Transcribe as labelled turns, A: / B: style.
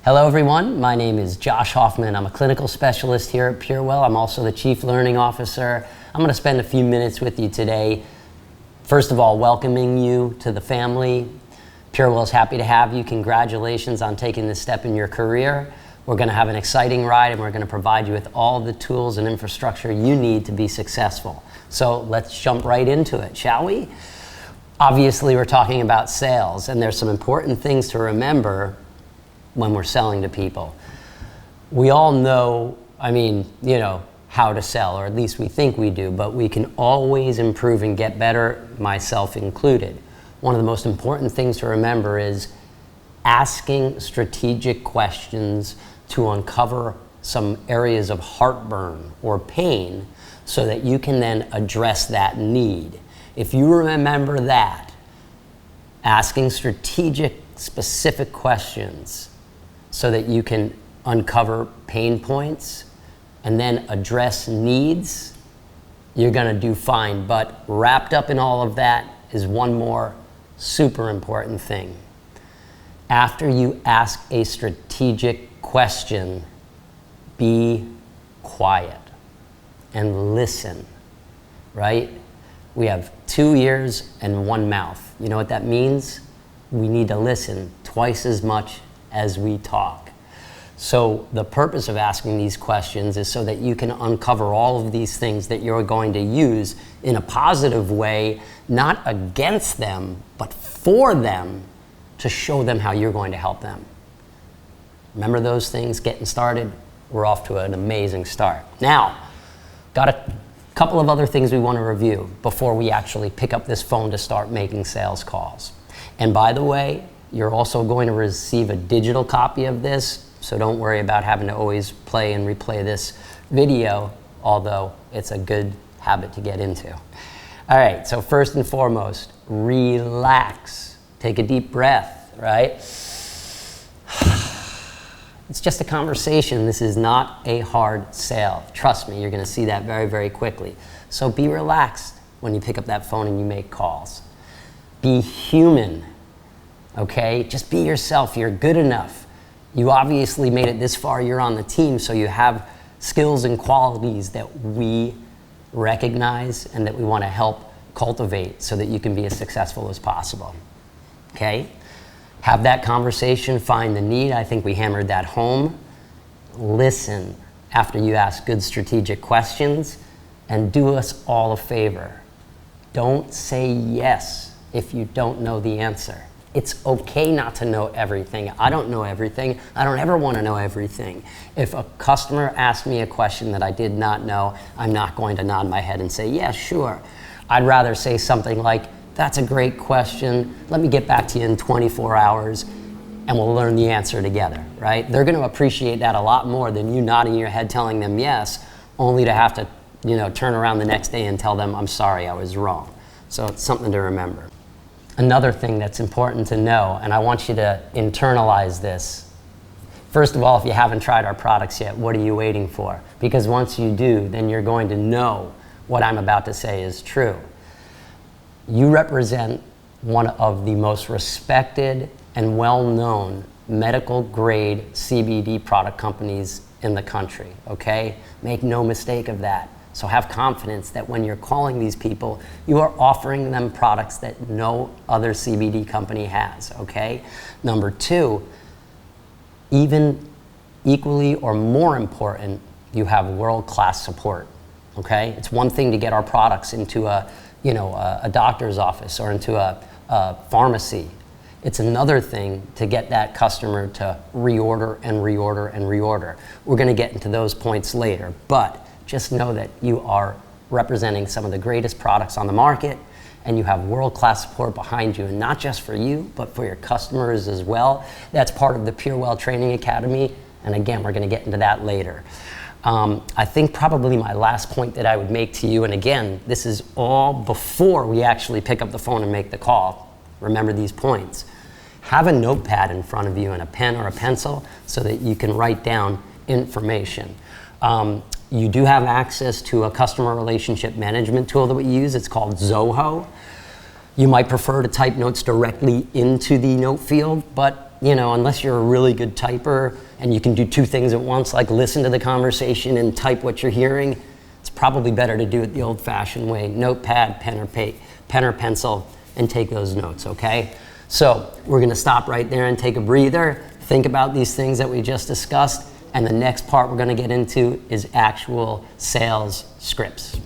A: Hello everyone, my name is Josh Hoffman. I'm a clinical specialist here at PurWell. I'm also the Chief Learning Officer. I'm going to spend a few minutes with you today. First of all, welcoming you to the family. PurWell's happy to have you. Congratulations on taking this step in your career. We're going to have an exciting ride and we're going to provide you with all the tools and infrastructure you need to be successful. So let's jump right into it, shall we? Obviously, we're talking about sales, and there's some important things to remember when we're selling to people. We all know, how to sell, or at least we think we do, but we can always improve and get better, myself included. One of the most important things to remember is asking strategic questions to uncover some areas of heartburn or pain so that you can then address that need. If you remember that, asking strategic, specific questions so that you can uncover pain points and then address needs, you're gonna do fine. But wrapped up in all of that is one more super important thing. After you ask a strategic question, be quiet and listen, right? We have 2 ears and 1 mouth. You know what that means? We need to listen twice as much as we talk. So the purpose of asking these questions is so that you can uncover all of these things that you're going to use in a positive way, not against them, but for them, to show them how you're going to help them. Remember those things getting started? We're off to an amazing start. Now, got a couple of other things we want to review before we actually pick up this phone to start making sales calls. And by the way, you're also going to receive a digital copy of this, so don't worry about having to always play and replay this video, although it's a good habit to get into. All right, so first and foremost, relax. Take a deep breath, right? It's just a conversation. This is not a hard sale. Trust me, you're gonna see that very, very quickly. So be relaxed when you pick up that phone and you make calls. Be human, okay? Just be yourself, you're good enough. You obviously made it this far, you're on the team, so you have skills and qualities that we recognize and that we wanna help cultivate so that you can be as successful as possible, okay? Have that conversation, find the need. I think we hammered that home. Listen after you ask good strategic questions, and do us all a favor. Don't say yes if you don't know the answer. It's okay not to know everything. I don't know everything. I don't ever want to know everything. If a customer asks me a question that I did not know, I'm not going to nod my head and say, yeah, sure. I'd rather say something like, that's a great question. Let me get back to you in 24 hours and we'll learn the answer together, right? They're gonna appreciate that a lot more than you nodding your head telling them yes, only to have to turn around the next day and tell them, I'm sorry, I was wrong. So it's something to remember. Another thing that's important to know, and I want you to internalize this. First of all, if you haven't tried our products yet, what are you waiting for? Because once you do, then you're going to know what I'm about to say is true. You represent one of the most respected and well-known medical grade CBD product companies in the country, okay? Make no mistake of that. So have confidence that when you're calling these people, you are offering them products that no other CBD company has, okay? Number two, even equally or more important, you have world-class support, okay? It's one thing to get our products into a doctor's office or into a pharmacy. It's another thing to get that customer to reorder and reorder and reorder. We're gonna get into those points later, but just know that you are representing some of the greatest products on the market and you have world-class support behind you, and not just for you, but for your customers as well. That's part of the PurWell Training Academy, and again, we're gonna get into that later. I think probably my last point that I would make to you, and again, this is all before we actually pick up the phone and make the call. Remember these points. Have a notepad in front of you and a pen or a pencil so that you can write down information. You do have access to a customer relationship management tool that we use. It's called Zoho. You might prefer to type notes directly into the note field, but unless you're a really good typer and you can do two things at once, like listen to the conversation and type what you're hearing, it's probably better to do it the old-fashioned way. Notepad, pen or pencil, and take those notes, okay? So we're gonna stop right there and take a breather, think about these things that we just discussed, and the next part we're gonna get into is actual sales scripts.